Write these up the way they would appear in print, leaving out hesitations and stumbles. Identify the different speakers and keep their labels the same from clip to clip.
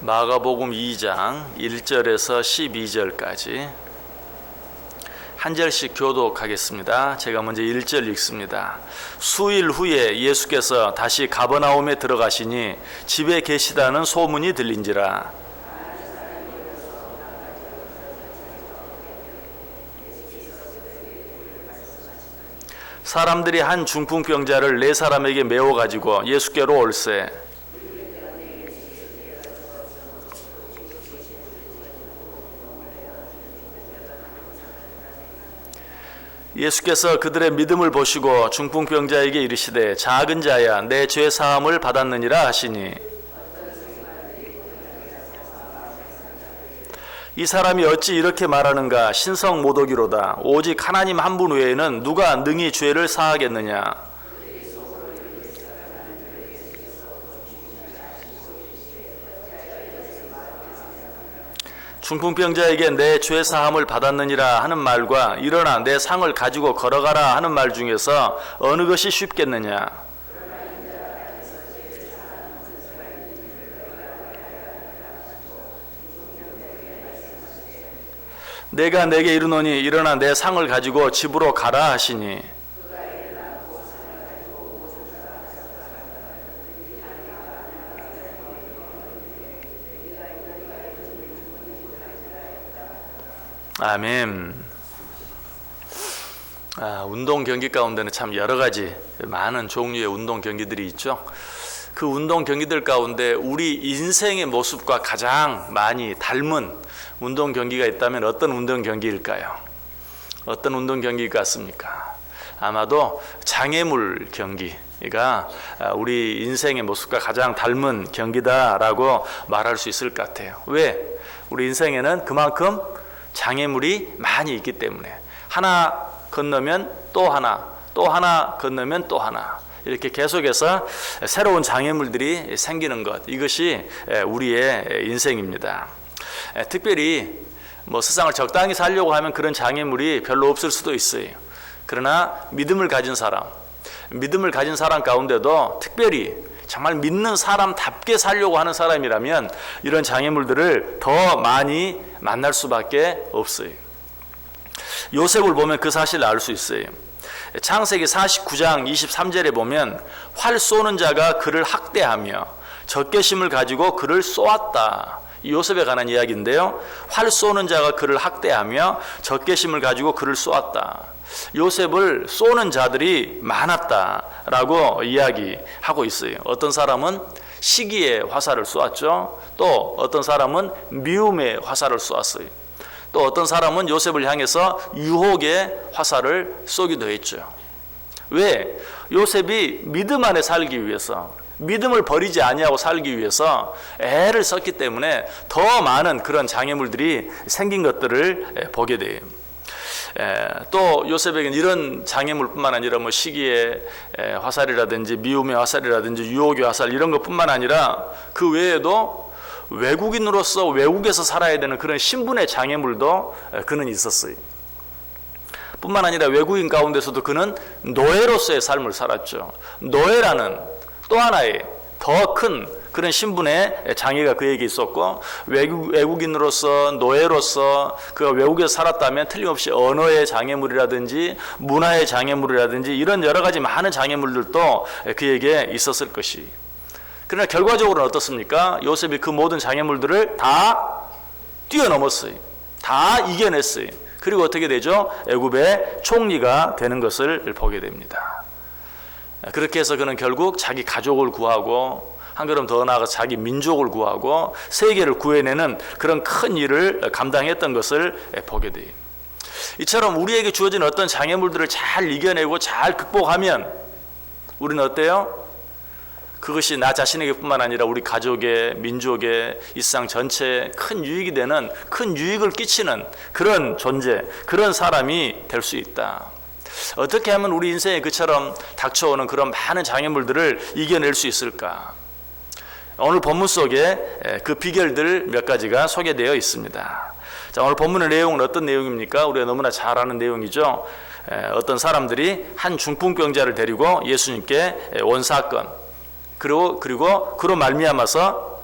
Speaker 1: 마가복음 2장 1절에서 12절까지 한 절씩 교독하겠습니다. 제가 먼저 1절 읽습니다. 수일 후에 예수께서 다시 가버나움에 들어가시니 집에 계시다는 소문이 들린지라. 사람들이 한 중풍병자를 4사람에게 메워 가지고 예수께로 올세. 예수께서 그들의 믿음을 보시고 중풍병자에게 이르시되 작은 자야 내 죄 사함을 받았느니라 하시니, 이 사람이 어찌 이렇게 말하는가? 신성 모독이로다. 오직 하나님 한 분 외에는 누가 능히 죄를 사하겠느냐? 중풍병자에게 내 죄 사함을 받았느니라 하는 말과 일어나 내 상을 가지고 걸어가라 하는 말 중에서 어느 것이 쉽겠느냐? 내가 내게 이르노니 일어나 내 상을 가지고 집으로 가라 하시니, 아멘. 운동 경기 가운데는 참 여러 가지 많은 종류의 운동 경기들이 있죠. 그 운동 경기들 가운데 우리 인생의 모습과 가장 많이 닮은 운동 경기가 있다면 어떤 운동 경기일까요? 어떤 운동 경기 같습니까? 아마도 장애물 경기가 우리 인생의 모습과 가장 닮은 경기다라고 말할 수 있을 것 같아요. 왜? 우리 인생에는 그만큼 장애물이 많이 있기 때문에 하나 건너면 또 하나, 또 하나 건너면 또 하나, 이렇게 계속해서 새로운 장애물들이 생기는 것, 이것이 우리의 인생입니다. 특별히 세상을 적당히 살려고 하면 그런 장애물이 별로 없을 수도 있어요. 그러나 믿음을 가진 사람 가운데도 특별히 정말 믿는 사람답게 살려고 하는 사람이라면 이런 장애물들을 더 많이 만날 수밖에 없어요. 요셉을 보면 그 사실을 알 수 있어요. 창세기 49장 23절에 보면 활 쏘는 자가 그를 학대하며 적개심을 가지고 그를 쏘았다. 요셉에 관한 이야기인데요. 활 쏘는 자가 그를 학대하며 적개심을 가지고 그를 쏘았다. 요셉을 쏘는 자들이 많았다라고 이야기하고 있어요. 어떤 사람은 시기의 화살을 쏘았죠. 또 어떤 사람은 미움의 화살을 쏘았어요. 또 어떤 사람은 요셉을 향해서 유혹의 화살을 쏘기도 했죠. 왜? 요셉이 믿음 안에 살기 위해서, 믿음을 버리지 아니하고 살기 위해서 애를 썼기 때문에 더 많은 그런 장애물들이 생긴 것들을 보게 돼요. 또 요셉에게는 이런 장애물뿐만 아니라 시기의 화살이라든지 미움의 화살이라든지 유혹의 화살, 이런 것뿐만 아니라 그 외에도 외국인으로서 외국에서 살아야 되는 그런 신분의 장애물도 그는 있었어요. 뿐만 아니라 외국인 가운데서도 그는 노예로서의 삶을 살았죠. 노예라는 또 하나의 더 큰 그런 신분의 장애가 그에게 있었고, 외국인으로서 노예로서 그가 외국에서 살았다면 틀림없이 언어의 장애물이라든지 문화의 장애물이라든지 이런 여러 가지 많은 장애물들도 그에게 있었을 것이. 그러나 결과적으로는 어떻습니까? 요셉이 그 모든 장애물들을 다 뛰어넘었어요. 다 이겨냈어요. 그리고 어떻게 되죠? 애굽의 총리가 되는 것을 보게 됩니다. 그렇게 해서 그는 결국 자기 가족을 구하고 한 걸음 더 나아가서 자기 민족을 구하고 세계를 구해내는 그런 큰 일을 감당했던 것을 보게 돼요. 이처럼 우리에게 주어진 어떤 장애물들을 잘 이겨내고 잘 극복하면 우리는 어때요? 그것이 나 자신에게 뿐만 아니라 우리 가족의, 민족의, 이 세상 전체에 큰 유익이 되는, 큰 유익을 끼치는 그런 존재, 그런 사람이 될 수 있다. 어떻게 하면 우리 인생에 그처럼 닥쳐오는 그런 많은 장애물들을 이겨낼 수 있을까? 오늘 본문 속에 그 비결들 몇 가지가 소개되어 있습니다. 자, 오늘 본문의 내용은 어떤 내용입니까? 우리가 너무나 잘 아는 내용이죠. 어떤 사람들이 한 중풍병자를 데리고 예수님께 온 사건, 그리고 그로 말미암아서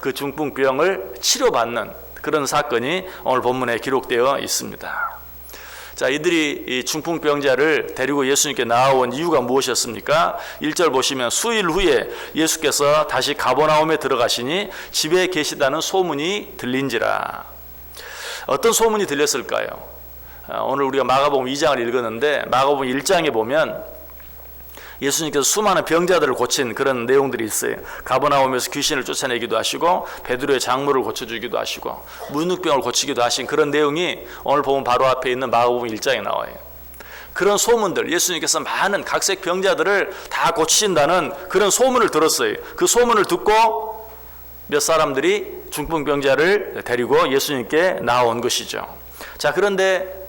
Speaker 1: 그 중풍병을 치료받는 그런 사건이 오늘 본문에 기록되어 있습니다. 자, 이들이 이 중풍병자를 데리고 예수님께 나아온 이유가 무엇이었습니까? 1절 보시면 수일 후에 예수께서 다시 가버나움에 들어가시니 집에 계시다는 소문이 들린지라. 어떤 소문이 들렸을까요? 오늘 우리가 마가복음 2장을 읽었는데 마가복음 1장에 보면 예수님께서 수많은 병자들을 고친 그런 내용들이 있어요. 가버나움에서 귀신을 쫓아내기도 하시고 베드로의 장모를 고쳐주기도 하시고 문둥병을 고치기도 하신 그런 내용이 오늘 보면 바로 앞에 있는 마가복음 1장에 나와요. 그런 소문들, 예수님께서 많은 각색 병자들을 다 고치신다는 그런 소문을 들었어요. 그 소문을 듣고 몇 사람들이 중풍병자를 데리고 예수님께 나온 것이죠. 자, 그런데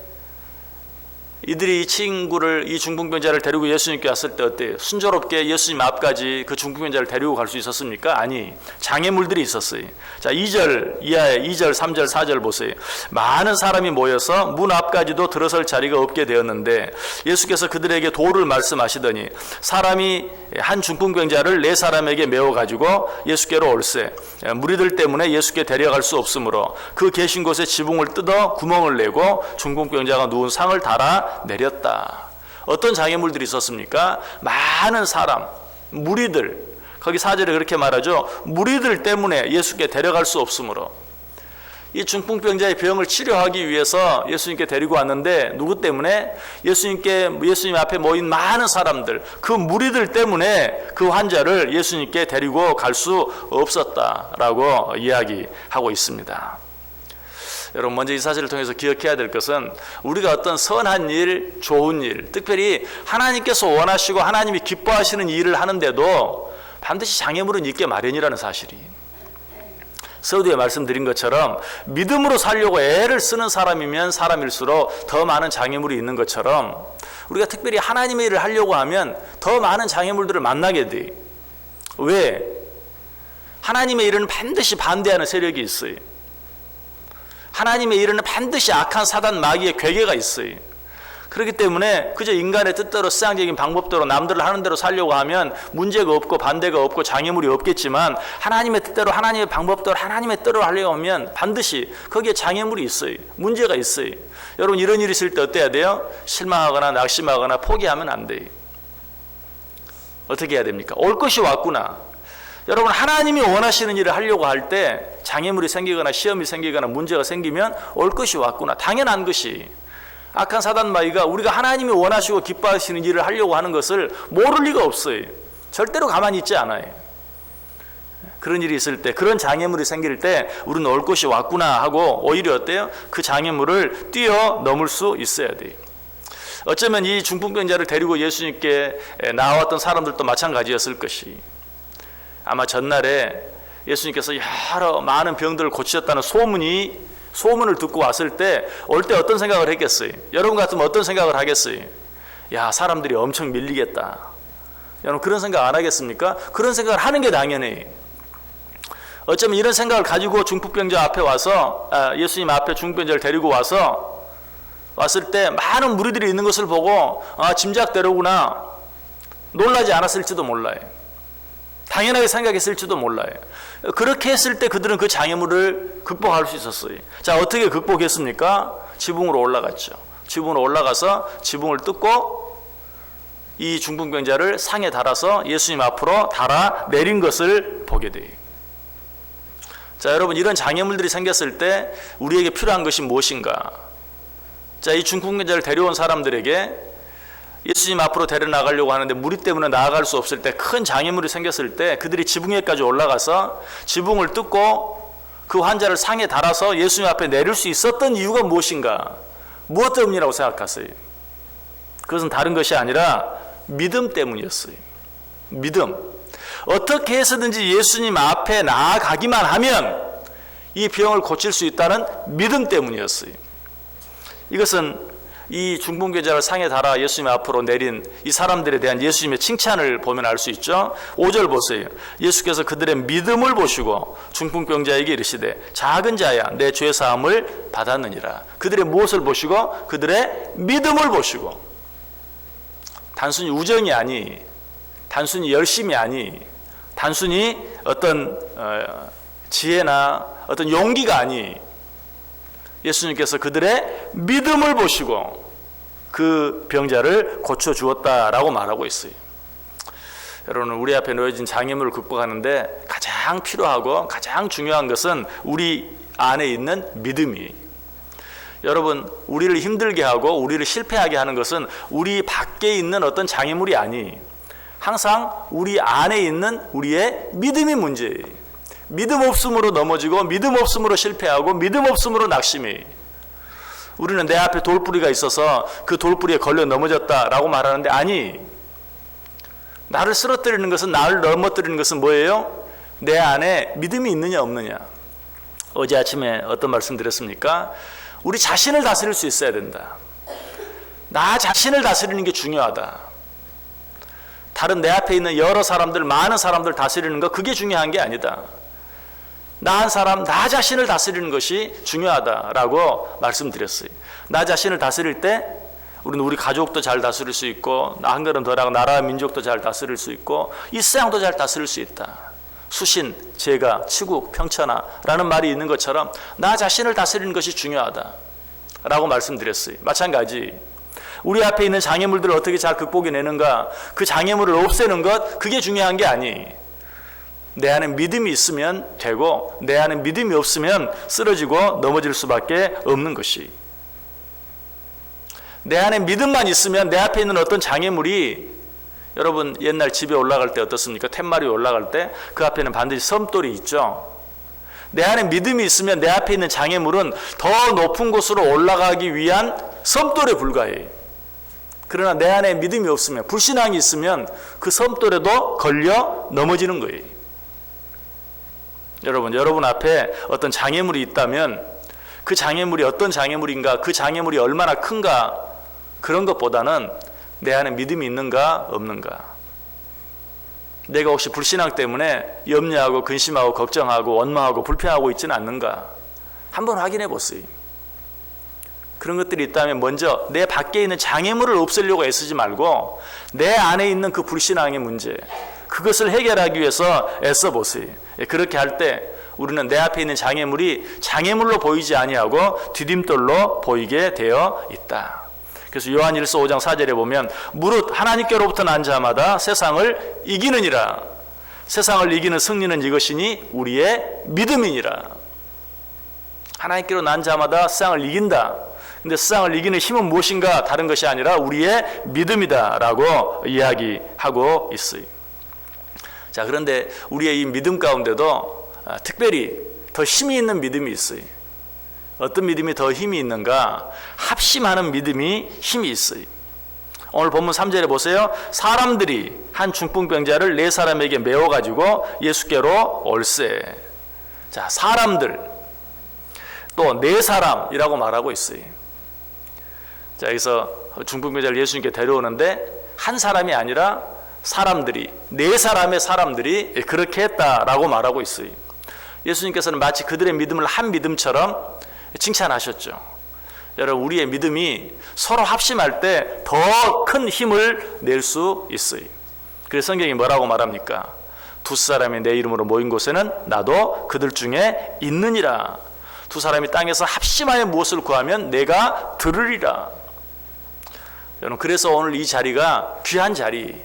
Speaker 1: 이들이 이 중풍병자를 데리고 예수님께 왔을 때 어때요? 순조롭게 예수님 앞까지 그 중풍병자를 데리고 갈 수 있었습니까? 아니, 장애물들이 있었어요. 자, 2절 이하에 2절, 3절, 4절 보세요. 많은 사람이 모여서 문 앞까지도 들어설 자리가 없게 되었는데 예수께서 그들에게 도를 말씀하시더니 사람이 한 중풍병자를 4사람에게 메워가지고 예수께로 올세. 무리들 때문에 예수께 데려갈 수 없으므로 그 계신 곳에 지붕을 뜯어 구멍을 내고 중풍병자가 누운 상을 달아 내렸다. 어떤 장애물들이 있었습니까? 많은 사람, 무리들. 거기 4절에 그렇게 말하죠. 무리들 때문에 예수께 데려갈 수 없으므로. 이 중풍병자의 병을 치료하기 위해서 예수님께 데리고 왔는데 누구 때문에? 예수님 앞에 모인 많은 사람들, 그 무리들 때문에 그 환자를 예수님께 데리고 갈 수 없었다라고 이야기하고 있습니다. 여러분, 먼저 이 사실을 통해서 기억해야 될 것은 우리가 어떤 선한 일, 좋은 일, 특별히 하나님께서 원하시고 하나님이 기뻐하시는 일을 하는데도 반드시 장애물은 있게 마련이라는 사실이. 서두에 말씀드린 것처럼 믿음으로 살려고 애를 쓰는 사람이면 사람일수록 더 많은 장애물이 있는 것처럼 우리가 특별히 하나님의 일을 하려고 하면 더 많은 장애물들을 만나게 돼. 왜? 하나님의 일은 반드시 반대하는 세력이 있어요. 하나님의 일에는 반드시 악한 사단 마귀의 괴계가 있어요. 그렇기 때문에 그저 인간의 뜻대로 세상적인 방법대로 남들을 하는 대로 살려고 하면 문제가 없고 반대가 없고 장애물이 없겠지만 하나님의 뜻대로 하나님의 방법대로 하나님의 뜻대로 하려고 하면 반드시 거기에 장애물이 있어요. 문제가 있어요. 여러분, 이런 일이 있을 때 어때야 돼요? 실망하거나 낙심하거나 포기하면 안 돼요. 어떻게 해야 됩니까? 올 것이 왔구나. 여러분, 하나님이 원하시는 일을 하려고 할 때 장애물이 생기거나 시험이 생기거나 문제가 생기면 올 것이 왔구나. 당연한 것이. 악한 사단 마귀가 우리가 하나님이 원하시고 기뻐하시는 일을 하려고 하는 것을 모를 리가 없어요. 절대로 가만히 있지 않아요. 그런 일이 있을 때, 그런 장애물이 생길 때 우리는 올 것이 왔구나 하고 오히려 어때요? 그 장애물을 뛰어넘을 수 있어야 돼요. 어쩌면 이 중풍병자를 데리고 예수님께 나왔던 사람들도 마찬가지였을 것이. 아마 전날에 예수님께서 여러 많은 병들을 고치셨다는 소문을 듣고 왔을 때 올 때 어떤 생각을 했겠어요? 여러분 같으면 어떤 생각을 하겠어요? 야, 사람들이 엄청 밀리겠다. 여러분, 그런 생각 안 하겠습니까? 그런 생각을 하는 게 당연해요. 어쩌면 이런 생각을 가지고 중풍병자 앞에 와서 예수님 앞에 중풍병자를 데리고 왔을 때 많은 무리들이 있는 것을 보고 짐작대로구나 놀라지 않았을지도 몰라요. 당연하게 생각했을지도 몰라요. 그렇게 했을 때 그들은 그 장애물을 극복할 수 있었어요. 자, 어떻게 극복했습니까? 지붕으로 올라갔죠. 지붕으로 올라가서 지붕을 뜯고 이 중풍병자를 상에 달아서 예수님 앞으로 달아 내린 것을 보게 돼요. 자, 여러분, 이런 장애물들이 생겼을 때 우리에게 필요한 것이 무엇인가? 자, 이 중풍병자를 데려온 사람들에게 예수님 앞으로 데려나가려고 하는데 무리 때문에 나아갈 수 없을 때, 큰 장애물이 생겼을 때 그들이 지붕 위까지 올라가서 지붕을 뜯고 그 환자를 상에 달아서 예수님 앞에 내릴 수 있었던 이유가 무엇인가? 무엇 때문이라고 생각하세요? 그것은 다른 것이 아니라 믿음 때문이었어요. 믿음. 어떻게 해서든지 예수님 앞에 나아가기만 하면 이 병을 고칠 수 있다는 믿음 때문이었어요. 이것은 이 중풍병자를 상에 달아 예수님 앞으로 내린 이 사람들에 대한 예수님의 칭찬을 보면 알 수 있죠. 5절 보세요. 예수께서 그들의 믿음을 보시고 중풍병자에게 이르시되 작은 자야, 내 죄 사함을 받았느니라. 그들의 무엇을 보시고? 그들의 믿음을 보시고. 단순히 우정이 아니, 단순히 열심이 아니, 단순히 어떤 지혜나 어떤 용기가 아니, 예수님께서 그들의 믿음을 보시고 그 병자를 고쳐주었다라고 말하고 있어요. 여러분, 우리 앞에 놓여진 장애물을 극복하는데 가장 필요하고 가장 중요한 것은 우리 안에 있는 믿음이. 여러분, 우리를 힘들게 하고 우리를 실패하게 하는 것은 우리 밖에 있는 어떤 장애물이 아니, 항상 우리 안에 있는 우리의 믿음이 문제예요. 믿음 없음으로 넘어지고 믿음 없음으로 실패하고 믿음 없음으로 낙심해. 우리는 내 앞에 돌뿌리가 있어서 그 돌뿌리에 걸려 넘어졌다라고 말하는데, 아니, 나를 쓰러뜨리는 것은, 나를 넘어뜨리는 것은 뭐예요? 내 안에 믿음이 있느냐 없느냐. 어제 아침에 어떤 말씀 드렸습니까? 우리 자신을 다스릴 수 있어야 된다. 나 자신을 다스리는 게 중요하다. 다른 내 앞에 있는 여러 사람들, 많은 사람들 다스리는 거, 그게 중요한 게 아니다. 나 한 사람, 나 자신을 다스리는 것이 중요하다라고 말씀드렸어요. 나 자신을 다스릴 때 우리는 우리 가족도 잘 다스릴 수 있고, 나 한 걸음 더 나아가 나라와 민족도 잘 다스릴 수 있고, 이 세상도 잘 다스릴 수 있다. 수신, 제가, 치국, 평천하라는 말이 있는 것처럼 나 자신을 다스리는 것이 중요하다라고 말씀드렸어요. 마찬가지, 우리 앞에 있는 장애물들을 어떻게 잘 극복해내는가, 그 장애물을 없애는 것, 그게 중요한 게 아니, 내 안에 믿음이 있으면 되고 내 안에 믿음이 없으면 쓰러지고 넘어질 수밖에 없는 것이, 내 안에 믿음만 있으면 내 앞에 있는 어떤 장애물이, 여러분 옛날 집에 올라갈 때 어떻습니까? 툇마리 올라갈 때 그 앞에는 반드시 섬돌이 있죠. 내 안에 믿음이 있으면 내 앞에 있는 장애물은 더 높은 곳으로 올라가기 위한 섬돌에 불과해. 그러나 내 안에 믿음이 없으면, 불신앙이 있으면 그 섬돌에도 걸려 넘어지는 거예요. 여러분 앞에 어떤 장애물이 있다면 그 장애물이 어떤 장애물인가, 그 장애물이 얼마나 큰가, 그런 것보다는 내 안에 믿음이 있는가 없는가, 내가 혹시 불신앙 때문에 염려하고 근심하고 걱정하고 원망하고 불평하고 있지는 않는가, 한번 확인해 보세요. 그런 것들이 있다면 먼저 내 밖에 있는 장애물을 없애려고 애쓰지 말고 내 안에 있는 그 불신앙의 문제, 그것을 해결하기 위해서 애써 보세요. 그렇게 할 때 우리는 내 앞에 있는 장애물이 장애물로 보이지 아니하고 디딤돌로 보이게 되어 있다. 그래서 요한일서 5장 4절에 보면, 무릇 하나님께로부터 난 자마다 세상을 이기느니라. 세상을 이기는 승리는 이것이니 우리의 믿음이니라. 하나님께로 난 자마다 세상을 이긴다. 근데 세상을 이기는 힘은 무엇인가? 다른 것이 아니라 우리의 믿음이다라고 이야기하고 있어요. 자, 그런데 우리의 이 믿음 가운데도 특별히 더 힘이 있는 믿음이 있어요. 어떤 믿음이 더 힘이 있는가? 합심하는 믿음이 힘이 있어요. 오늘 본문 3절에 보세요. 사람들이 한 중풍병자를 4사람에게 메워가지고 예수께로 올세. 자, 사람들, 또 4사람이라고 말하고 있어요. 자, 여기서 중풍병자를 예수님께 데려오는데 한 사람이 아니라 사람들이, 4사람의 사람들이 그렇게 했다라고 말하고 있어요. 예수님께서는 마치 그들의 믿음을 한 믿음처럼 칭찬하셨죠. 여러분, 우리의 믿음이 서로 합심할 때 더 큰 힘을 낼 수 있어요. 그래서 성경이 뭐라고 말합니까? 2사람이 내 이름으로 모인 곳에는 나도 그들 중에 있느니라. 2사람이 땅에서 합심하여 무엇을 구하면 내가 들으리라. 여러분, 그래서 오늘 이 자리가 귀한 자리,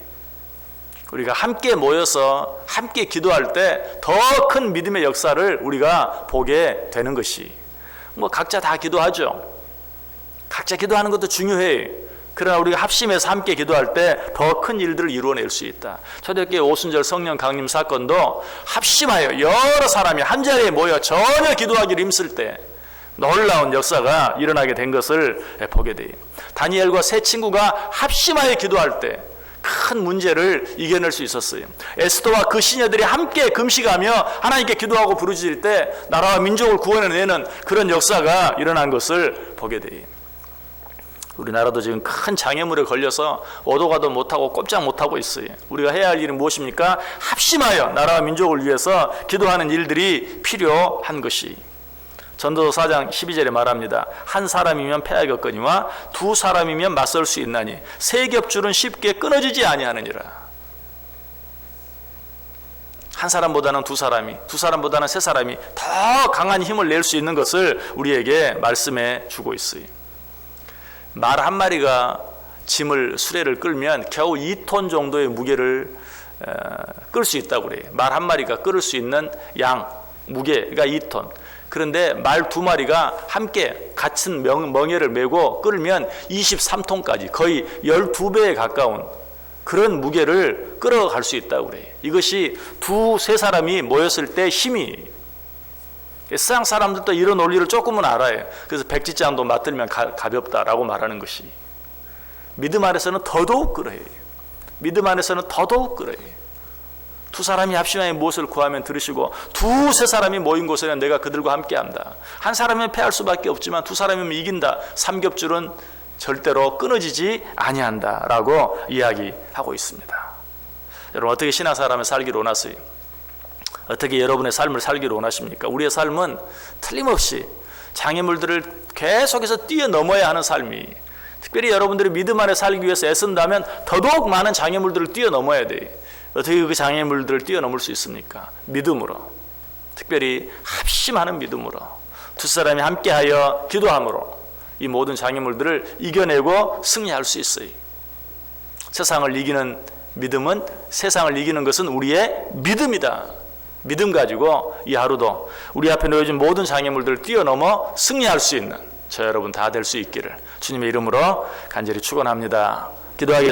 Speaker 1: 우리가 함께 모여서 함께 기도할 때 더 큰 믿음의 역사를 우리가 보게 되는 것이, 뭐 각자 다 기도하죠. 각자 기도하는 것도 중요해. 그러나 우리가 합심해서 함께 기도할 때 더 큰 일들을 이루어낼 수 있다. 초대교회 오순절 성령 강림 사건도 합심하여 여러 사람이 한자리에 모여 전혀 기도하기를 힘쓸 때 놀라운 역사가 일어나게 된 것을 보게 돼요. 다니엘과 세 친구가 합심하여 기도할 때 큰 문제를 이겨낼 수 있었어요. 에스더와 그 시녀들이 함께 금식하며 하나님께 기도하고 부르짖을 때 나라와 민족을 구원해내는 그런 역사가 일어난 것을 보게 돼요. 우리나라도 지금 큰 장애물에 걸려서 오도 가도 못하고 꼼짝 못하고 있어요. 우리가 해야 할 일은 무엇입니까? 합심하여 나라와 민족을 위해서 기도하는 일들이 필요한 것이, 전도서 4장 12절에 말합니다. 한 사람이면 패하겠거니와 2사람이면 맞설 수 있나니 세 겹줄은 쉽게 끊어지지 아니하느니라. 한 사람보다는 두 사람이, 두 사람보다는 세 사람이 더 강한 힘을 낼 수 있는 것을 우리에게 말씀해 주고 있어요. 말 한 마리가 짐을 수레를 끌면 겨우 2톤 정도의 무게를 끌 수 있다고 그래요. 말 한 마리가 끌을 수 있는 양 무게가 2톤. 그런데 말 두 마리가 함께 같은 멍에를 메고 끌면 23톤까지 거의 12배에 가까운 그런 무게를 끌어갈 수 있다고 그래요. 이것이 두세 사람이 모였을 때 힘이. 세상 사람들도 이런 원리를 조금은 알아요. 그래서 백지장도 맞들면 가볍다라고 말하는 것이. 믿음 안에서는 더더욱 그래요. 믿음 안에서는 더더욱 그래요. 두 사람이 합심하여 무엇을 구하면 들으시고 두세 사람이 모인 곳에는 내가 그들과 함께한다. 한 사람이면 패할 수밖에 없지만 두 사람이면 이긴다. 삼겹줄은 절대로 끊어지지 아니한다라고 이야기하고 있습니다. 여러분 어떻게 신앙생활을 살기를 원하세요? 어떻게 여러분의 삶을 살기를 원하십니까? 우리의 삶은 틀림없이 장애물들을 계속해서 뛰어넘어야 하는 삶이, 특별히 여러분들이 믿음 안에 살기 위해서 애쓴다면 더더욱 많은 장애물들을 뛰어넘어야 돼요. 어떻게 그 장애물들을 뛰어넘을 수 있습니까? 믿음으로, 특별히 합심하는 믿음으로, 두 사람이 함께하여 기도함으로 이 모든 장애물들을 이겨내고 승리할 수 있어요. 세상을 이기는 믿음은, 세상을 이기는 것은 우리의 믿음이다. 믿음 가지고 이 하루도 우리 앞에 놓여진 모든 장애물들을 뛰어넘어 승리할 수 있는 저 여러분 다 될 수 있기를 주님의 이름으로 간절히 축원합니다. 기도하겠습니다.